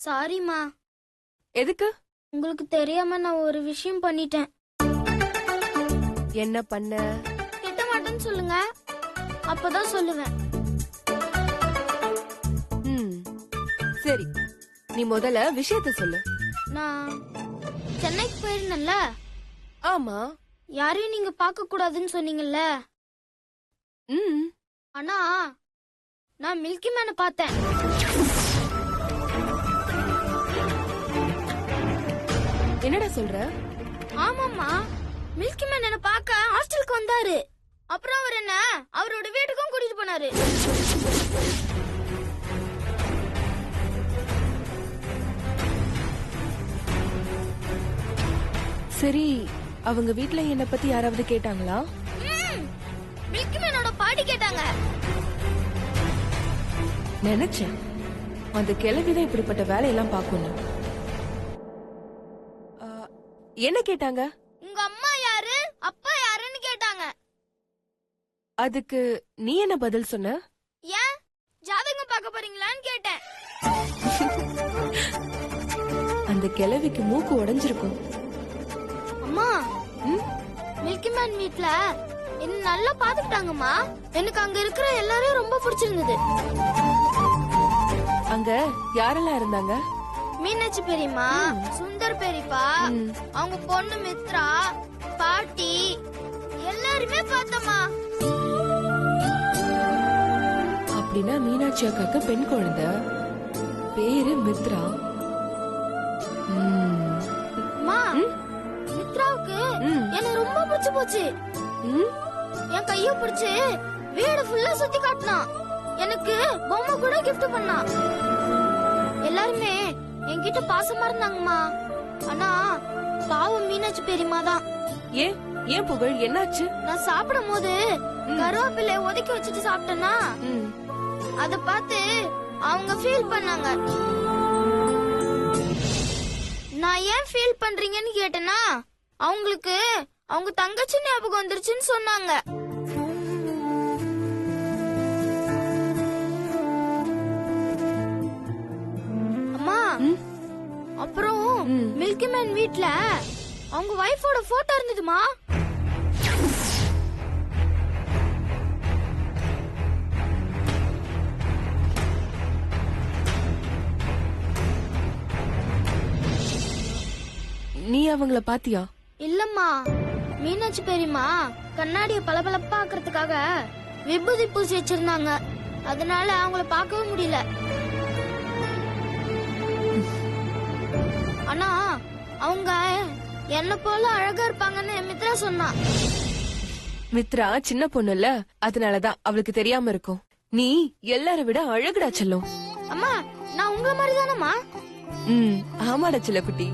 சாரிமா. எதுக்கு? உங்களுக்கு தெரியாம நான் ஒரு விஷயம் பண்ணிட்டேன். என்ன பண்ண? திட்ட மாட்டேன்னு சொல்லுங்க, அப்பதான் சொல்லுவேன். சரி, நீ முதல்ல விஷயத்த சொல்லு. நான் சென்னைக்கு போயிருந்தேன்ல. ஆமா. யாரையும் நீங்க பார்க்க கூடாதுன்னு சொன்னீங்கல்ல. ஆனா நான் மில்கி மேனை பார்த்தேன். என்னடா சொல்ற? ஆமாம்மா, மில்கி மேன் என்ன பார்க்க ஹாஸ்டலுக்கு வந்தாரு. அப்புறம் அவர் என்ன அவரோட வீட்டுக்கும் கூட்டிட்டு போனாரு. சரி, அவங்க வீட்ல என்ன பத்தி யாராவது கேட்டாங்களா? மில்கி மேனோட பாட்டி கேட்டாங்க. நினைச்சேன் அந்த கிழவிதான் இப்படிப்பட்ட வேலையெல்லாம் பார்க்கணும். என்ன கேட்டாங்க? உங்க அம்மா யாரு, அப்பா யாருன்னு கேட்டாங்க. அதுக்கு நீ என்ன பதில் சொன்ன? ஏன் ஜாதகம் பார்க்க போறீங்களான்னு கேட்டேன். அந்த கிழவிக்கு மூக்கு உடைஞ்சிருக்கும். அம்மா, மில்கி மேன் வீட்ல என்ன நல்லா பாத்துக்கிட்டாங்கம்மா. எனக்கு அங்க இருக்கிற எல்லாரையும் ரொம்ப பிடிச்சிருந்தது. அங்க யாரெல்லாம் இருந்தாங்க? மீனாட்சி பெரியம்மா, சுந்தர் பெரியப்பா, அவங்க பொண்ணு மித்ரா, பாட்டி, எல்லாருமே பார்த்தம்மா. அப்படின்னா மீனாட்சி அக்காக்கு பெண் குழந்தை, பேரு மித்ரா. அம்மா, மித்ராவுக்கு எனக்கு ரொம்ப பிடிச்சு போச்சு. என் கைய பிடிச்சு வீடு ஃபுல்லா சுத்தி காட்டினான். எனக்கு பொம்மை கூட கிஃப்ட் பண்ணான். எல்லாருமே என்கிட்ட பாசமா இருந்தாங்கம்மா. ஆனா பாவம் மீனாட்சி பெரியம்மா தான். ஏன் புகழ், என்னாச்சு? நான் சாப்பிடும் போது கருவேப்பிலை ஒதுக்கி வச்சுட்டு சாப்பிட்டேன்னா அத பார்த்து அவங்க ஃபீல் பண்ணாங்க. நான் ஏன் ஃபீல் பண்றீங்கன்னு கேட்டேன்னா அவங்களுக்கு அவங்க தங்கச்சி ஞாபகம் வந்துருச்சுன்னு சொன்னாங்க. அம்மா, அப்புறம் மில்கி மேன் வீட்ல அவங்க வைஃபோட போட்டோ இருந்ததுமா. நீ அவங்கள பாத்தியா? இல்லம்மா, மீனாட்சி பெரியம்மா கண்ணாடிய பளபளப்பா ஆக்குறதுக்காக விபூதி பூசி வச்சிருந்தாங்க. அதனால அவங்கள பார்க்கவே முடியல. ஆனா அவங்க என்ன போல அழகா இருப்பாங்கன்னு மித்ரா சொன்னா. மித்ரா சின்ன பொண்ணுல்ல, அதனாலதான் அவளுக்கு தெரியாம இருக்கும். நீ எல்லார விட அழகுடா செல்லம். அம்மா, நான் உங்கள மாதிரி தானம்மா? ஆமாடா செல்ல குட்டி.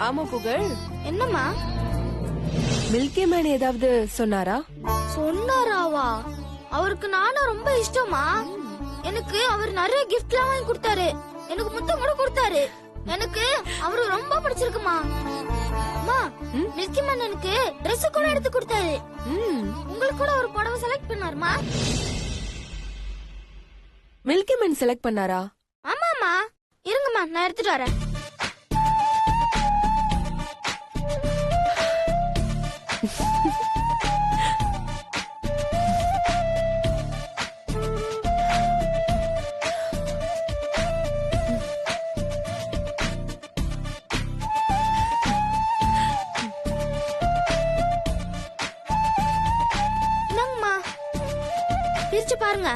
ஆமா புகழ். என்னம்மா? மில்கி மேன் ஏதாவது சொன்னாரா? சொன்னாராவா? அவருக்கு நானும் ரொம்ப இஷ்டமா. எனக்கு அவர் நிறைய கிஃப்ட் எல்லாம் வாங்கி கொடுத்தாரு. எனக்கு முத்தம் கூட கொடுத்தாரு. எனக்கு அவரு ரொம்ப பிடிச்சிருக்குமா. அம்மா, மில்கி மேன் எனக்கு Dress கூட எடுத்து கொடுத்தாரு. உங்களுக்கு கூட ஒரு புடவை செலக்ட் பண்ணாருமா. மில்கி மேன் செலக்ட் பண்ணாரா? ஆமாமா, இருங்கம்மா நான் எடுத்துட்டு வரேன். என்னங்கம்மா, பிரிச்சு பாருங்க.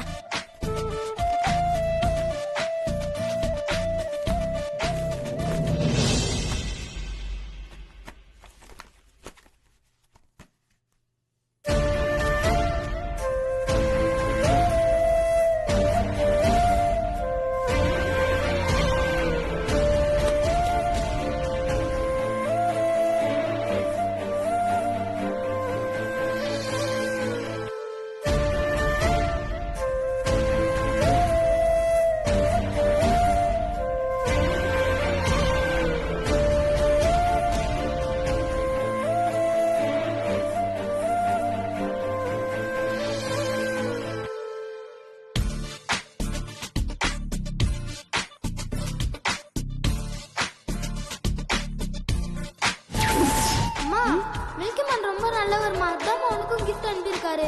அதாம்மா உனக்கும் gift அனுப்பியிருக்காரு.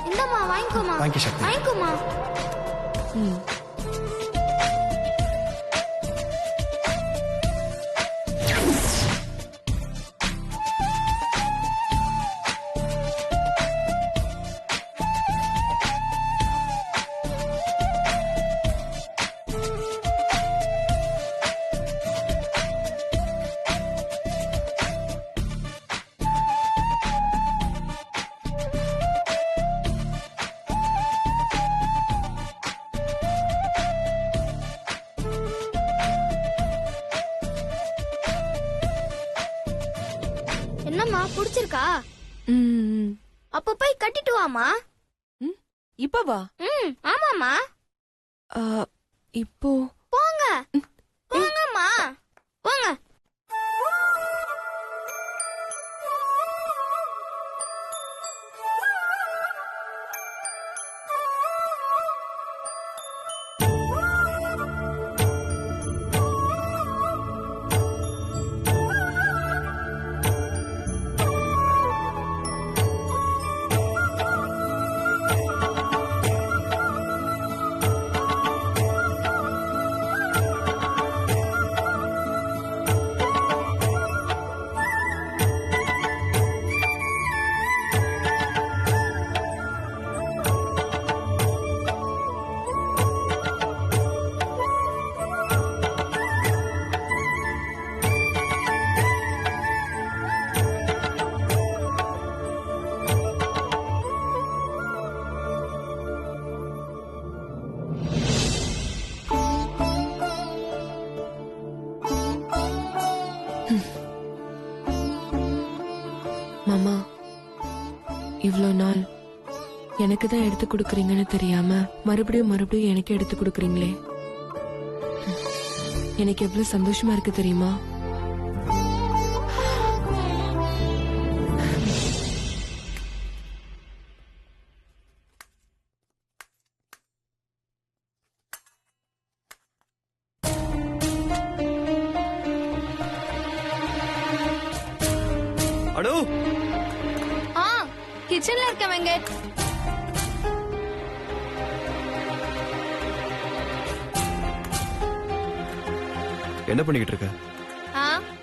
இந்தாம்மா வாங்கிக்கோமா. Thank you, சக்தி. வாங்கிக்கோமா. ம். என்னம்மா பிடிச்சிருக்கா? ம். அப்ப போய் கட்டிட்டு வாமா. ம். இப்ப வா. ஆமாமா. ஆ, இப்போ போங்க போங்கம்மா போங்க. மாமா, இவ்ளோ நாள் எனக்கு தான் எடுத்து கொடுக்கறீங்கன்னு தெரியாம மறுபடியும் மறுபடியும் எனக்கு எடுத்து கொடுக்கறீங்களே. எனக்கு எவ்வளவு சந்தோஷமா இருக்கு தெரியுமா? அடோ கிச்சன்ல இருக்க வெங்கட். என்ன பண்ணிக்கிட்டு இருக்க?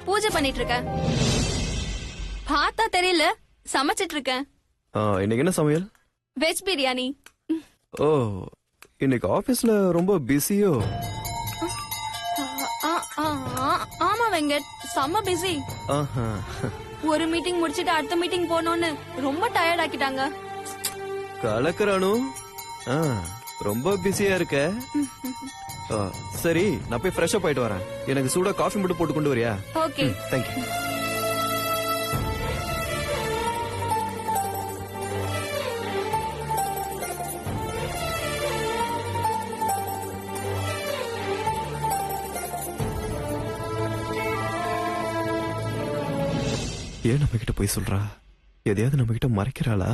பூஜை பண்ணிட்டு இருக்கேன். பார்த்தா தெரியல, சமைச்சிட்டு இருக்கேன். இன்னைக்கு என்ன சமையல்? வெஜ் பிரியாணி. ஓ, இன்னைக்கு ஆபீஸ்ல ரொம்ப பிஸியோ? ஆமா வெங்கட், செம்ம பிஸி. ஆஹா. ஒரு மீட்டிங் முடிச்சிட்டு அடுத்த மீட்டிங் போனோன்னு ரொம்ப டயர்ட் ஆக்கிட்டாங்க. கலக்கறானு? ரொம்ப பிஸியா இருக்க. சரி, நான் போய் ஃப்ரெஷ் அப் ஆயிட்டு வரேன். எனக்கு சூடா காஃபி மட்டும் போட்டு கொண்டு வரியா? ஓகே. தேங்க்யூ. ஏன் நம்ம கிட்ட போய் சொல்றா? எதையாவது நம்ம கிட்ட மறைக்கிறாளா?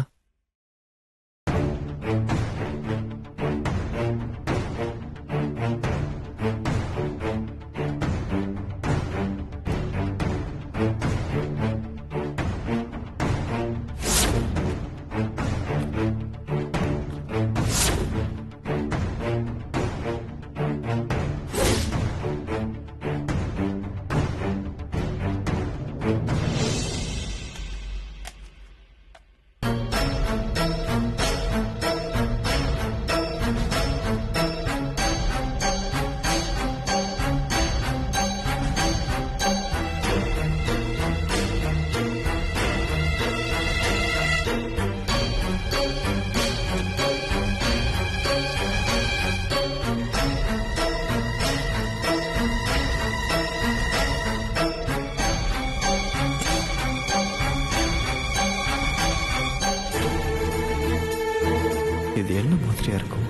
இது என்ன மாதிரியா இருக்கும்?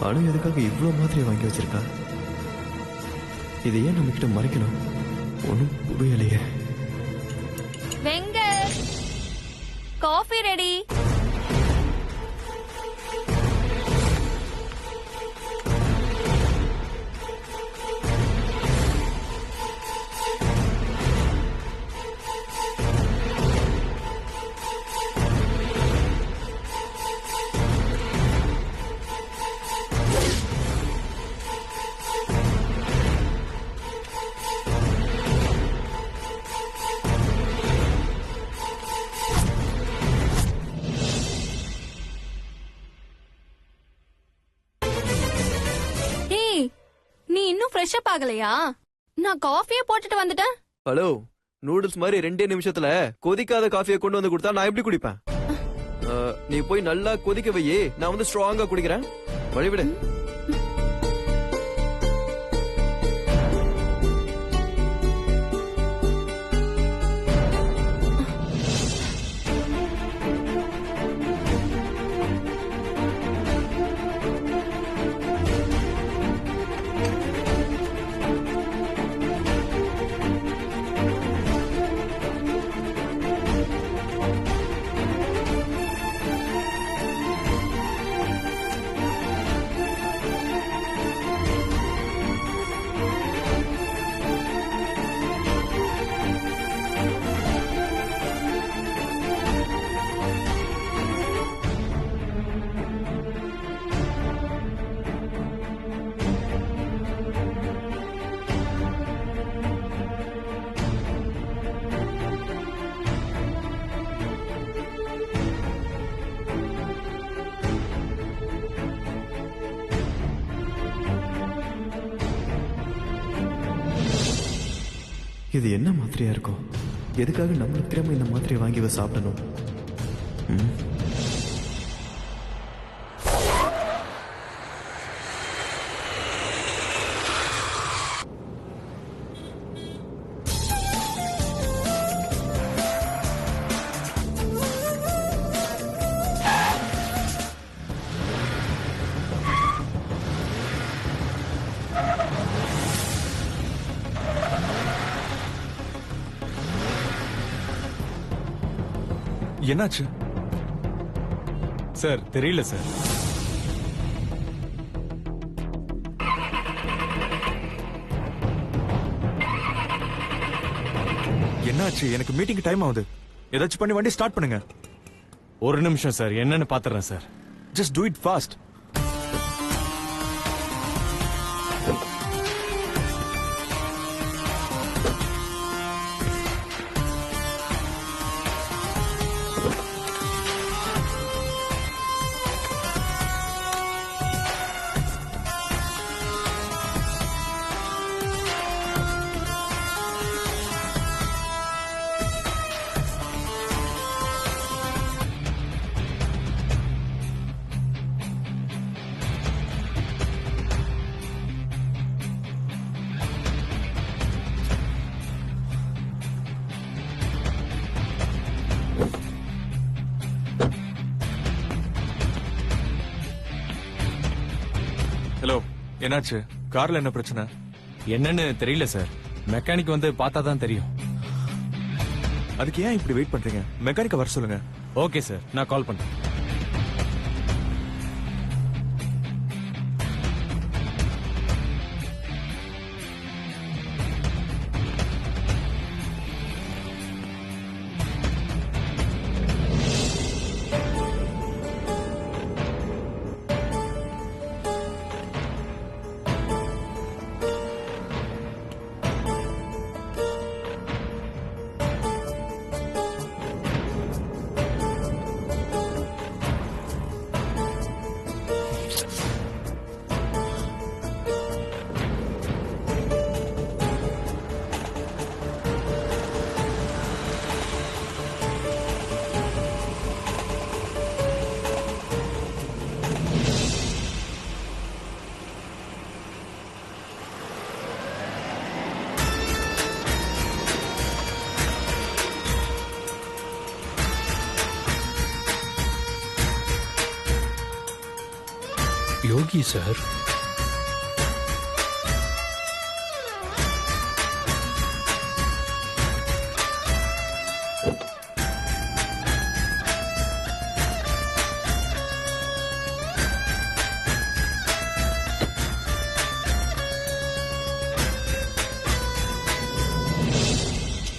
அனு எதுக்காக இவ்வளவு மாதிரி வாங்கி வச்சிருக்கா? இது ஏன் நம்ம கிட்ட மறைக்கணும்? ஒன்னும் புரியலையே. Venkat, coffee ready. நீ இன்னும் ஃப்ரெஷ் அப் ஆகலையா? நான் காஃபியே போட்டுட்டு வந்துட்டேன். ஹலோ, நூடுல்ஸ் மாதிரி 2 நிமிஷத்துல கொதிக்காத காஃபியை கொண்டு வந்து கொடுத்தா நான் எப்படி குடிப்பேன்? நீ போய் நல்லா கொதிக்க வையே, நான் வந்து ஸ்ட்ராங்கா குடிக்கிறேன். வழிவிடு. இது என்ன மாத்திரையா இருக்கும்? எதுக்காக நம்மளுக்கு திரும்ப இந்த மாத்திரையை வாங்கி சாப்பிடணும்? என்னாச்சு சார்? தெரியல சார். என்னாச்சு? எனக்கு மீட்டிங் டைம் ஆகுது. ஏதாச்சும் பண்ணி வண்டி ஸ்டார்ட் பண்ணுங்க. ஒரு நிமிஷம் சார், என்னன்னு பாத்துறேன் sir. Just do it fast. Hello, என்னாச்சு? கார்ல என்ன பிரச்சனை? என்னன்னு தெரியல சார். மெக்கானிக் வந்து பார்த்தா தான் தெரியும். அதுக்கு ஏன் இப்படி வெயிட் பண்றீங்க? மெக்கானிக்க வர சொல்லுங்க. ஓகே சார், நான் கால் பண்றேன். யோகி சார்,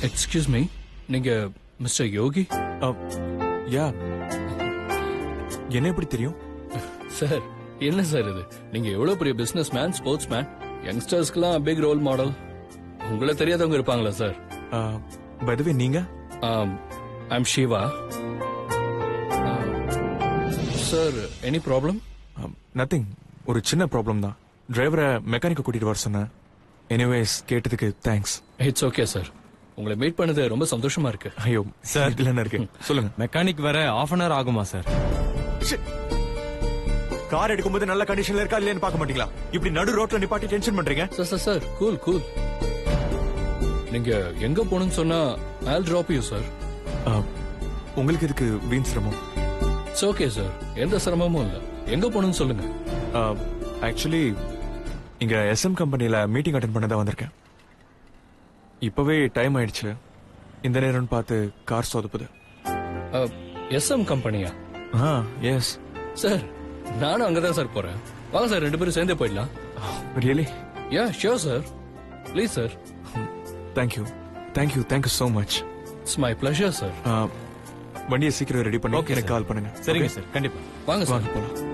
எக்ஸ்கியூஸ் மீ, நீங்க மிஸ்டர் யோகி? யா. என்ன எப்படி தெரியும் சார்? என்ன சார் இது? நீங்க எவ்வளவு பெரிய பிசினஸ் மேன், ஸ்போர்ட்ஸ் மேன், யங்ஸ்டர்ஸ்க்குலாம் பிக் ரோல் மாடல். உங்களை தெரியாதவங்க இருப்பாங்களா சார்? பை தி வே, நீங்க? I'm Shiva. Sir, any problem? Nothing. ஒரு சின்ன ப்ராப்ளம் தான். டிரைவரை மெக்கானிக்க கூட்டிட்டு வர சொன்னேன். எனிவேஸ் கேட்டதுக்கு தேங்க்ஸ். It's okay sir. உங்களை மீட் பண்ணது ரொம்ப சந்தோஷமா இருக்கு. ஐயோ சார் இதுல என்ன இருக்கு சொல்லுங்க. மெக்கானிக் வர half அன் hour ஆகுமா சார்? கார் எடுக்கும்போது நல்ல கண்டிஷன்ல இருக்கா இல்லையான்னு பார்க்க மாட்டீங்களா? இப்படி நடு ரோட்ல நிப்பாட்டி டென்ஷன் பண்றீங்க. Sir cool cool. நீங்க எங்க போகணும்னு சொன்னா I'll drop you சார். உங்களுக்கு இதுக்கு வீண் சிரமம். It's okay sir. எந்த சிரமமும் இல்ல. எங்க போகணும்னு சொல்லுங்க. ஆக்சுவலி இங்க SM கம்பெனில மீட்டிங் அட்டென்ட் பண்ண தான் வந்திருக்கேன். இப்பவே டைம் ஆயிடுச்சு. இந்த நேரம்னு பார்த்து கார் சொதப்புது. SM கம்பெனியா? எஸ் சார் நானும் அங்கதான் சார் போறேன். வாங்க சார் 2 பேரும் சேர்ந்தே போயிடலாம். Really? Yeah sure sir. Please sir. Thank you so much. It's my pleasure sir. வண்டியை சீக்கிரம் ரெடி பண்ணி Okay, எனக்கு sir. கால் பண்ணுங்க. சரிங்க Okay? சார், கண்டிப்பா. வாங்க சார். வாங்க போலாம்.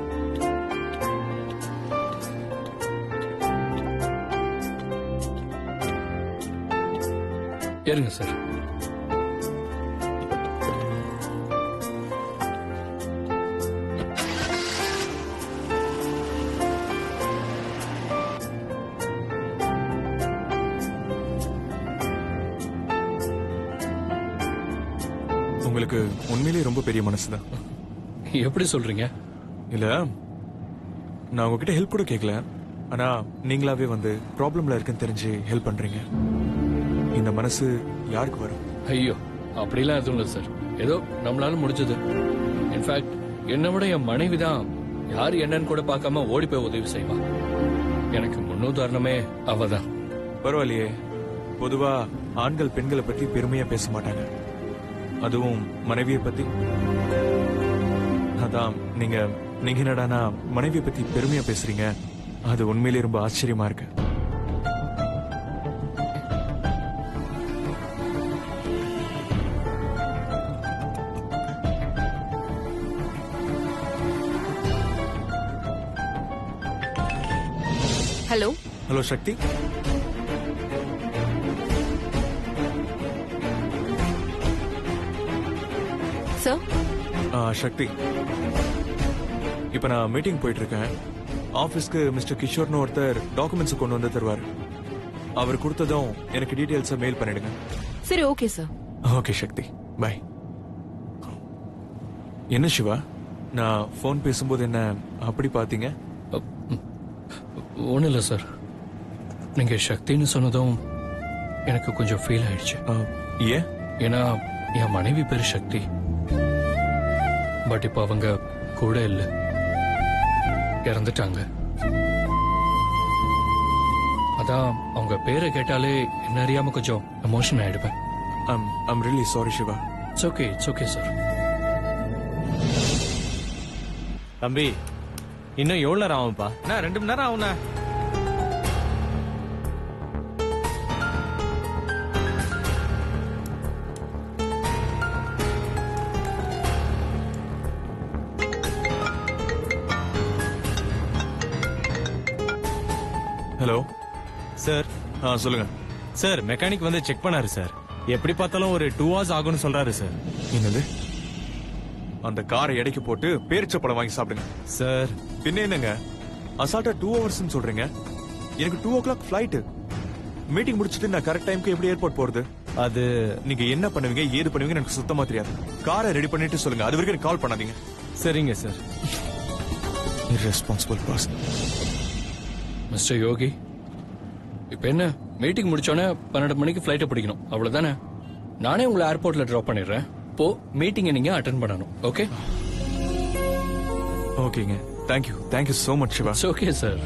ஏறுங்க சார். உங்களுக்கு உண்மையிலேயே ரொம்ப பெரிய மனசுதான். எப்படி சொல்றீங்க? இல்ல நான் உங்ககிட்ட ஹெல்ப் கூட கேட்கல. ஆனா நீங்களாவே வந்து ப்ராப்ளம்ல இருக்குன்னு தெரிஞ்சு ஹெல்ப் பண்றீங்க. இந்த மனசு யாருக்கு வரும்? ஐயோ அப்படிலாம் எதுவும் இல்லை சார். ஏதோ நம்மளால முடிஞ்சது. இன்ஃபேக்ட் என்னை விட என் மனைவி தான் யார் என்னன்னு கூட பார்க்காம ஓடி போய் உதவி செய்வா. எனக்கு முன்னுதாரணமே அவ தான். பரவாயில்லையே. பொதுவா ஆண்கள் பெண்களை பத்தி பெருமையா பேச மாட்டாங்க, அதுவும் மனைவியை பத்தி. அதான் நீங்க என்னடானா மனைவியை பத்தி பெருமையா பேசுறீங்க. அது உண்மையிலேயே ரொம்ப ஆச்சரியமா இருக்கு. ஹலோ ஹலோ சக்தி. சார். சக்தி, இப்ப நான் மீட்டிங் போயிட்டு இருக்கேன். ஆபீஸ்க்கு மிஸ்டர் கிஷோர்னு ஒருத்தர் டாக்குமெண்ட்ஸ் கொண்டு வந்து தருவார். அவர் கொடுத்ததும் எனக்கு டீடைல்ஸை மெயில் பண்ணிடுங்க. சரி okay sir. Okay Sakthi, bye. என்ன சிவா, நான் போன் பேசும்போது என்ன அப்படி பாத்தீங்க? ஒன்றும் இல்லை சார். நீங்க சக்தின்னு சொன்னதும் எனக்கு கொஞ்சம் ஃபீல் ஆயிடுச்சு. ஏன்? ஏன்னா என் மனைவி பேர் சக்தி. பட் இப்போ அவங்க கூட இல்ல, இறந்துட்டாங்க. அதான் அவங்க பேரை கேட்டாலே என்ன அறியாம கொஞ்சம் எமோஷன் ஆயிடுவேன். I'm really sorry Siva. It's okay sir. தம்பி இன்னும் எவ்வளவு நேரம் ஆகும்பா? என்ன 2 மணி நேரம் ஆகும்ண்ணா. Hello sir. சொல்லுங்க சார் மெக்கானிக் வந்து செக் பண்ணாரு சார். எப்படி பார்த்தாலும் ஒரு 2 hours ஆகும்னு சொல்றாரு சார். என்னது? அந்த காரை எடைக்கு போட்டு பேரிச்ச பழம் வாங்கி சாப்பிடுங்க சார். பின்ன என்னங்க அசால்ட்டா 2 hours சொல்றீங்க? எனக்கு 2 o'clock ஃபிளைட். மீட்டிங் முடிச்சிட்டு நான் கரெக்ட் டைம்க்கு எப்படி ஏர்போர்ட் போறது? அது நீங்க என்ன பண்ணுவீங்க ஏது பண்ணுவீங்க எனக்கு சுத்தமா தெரியாது. காரை ரெடி பண்ணிட்டு சொல்லுங்க. அது வரைக்கும் கால் பண்ணாதீங்க. சரிங்க சார். irresponsible person. மிஸ்டர் யோகி, இப்ப என்ன மீட்டிங் முடிச்சோன்னே 12 மணிக்கு ஃபிளைட்டை பிடிக்கணும், அவ்வளவுதானே? நானே உங்களை ஏர்போர்ட்ல டிராப் பண்ணிடுறேன். இப்போ மீட்டிங்கை நீங்க அட்டென்ட் பண்ணணும். ஓகே? ஓகேங்க. Thank you so much Siva. It's okay sir.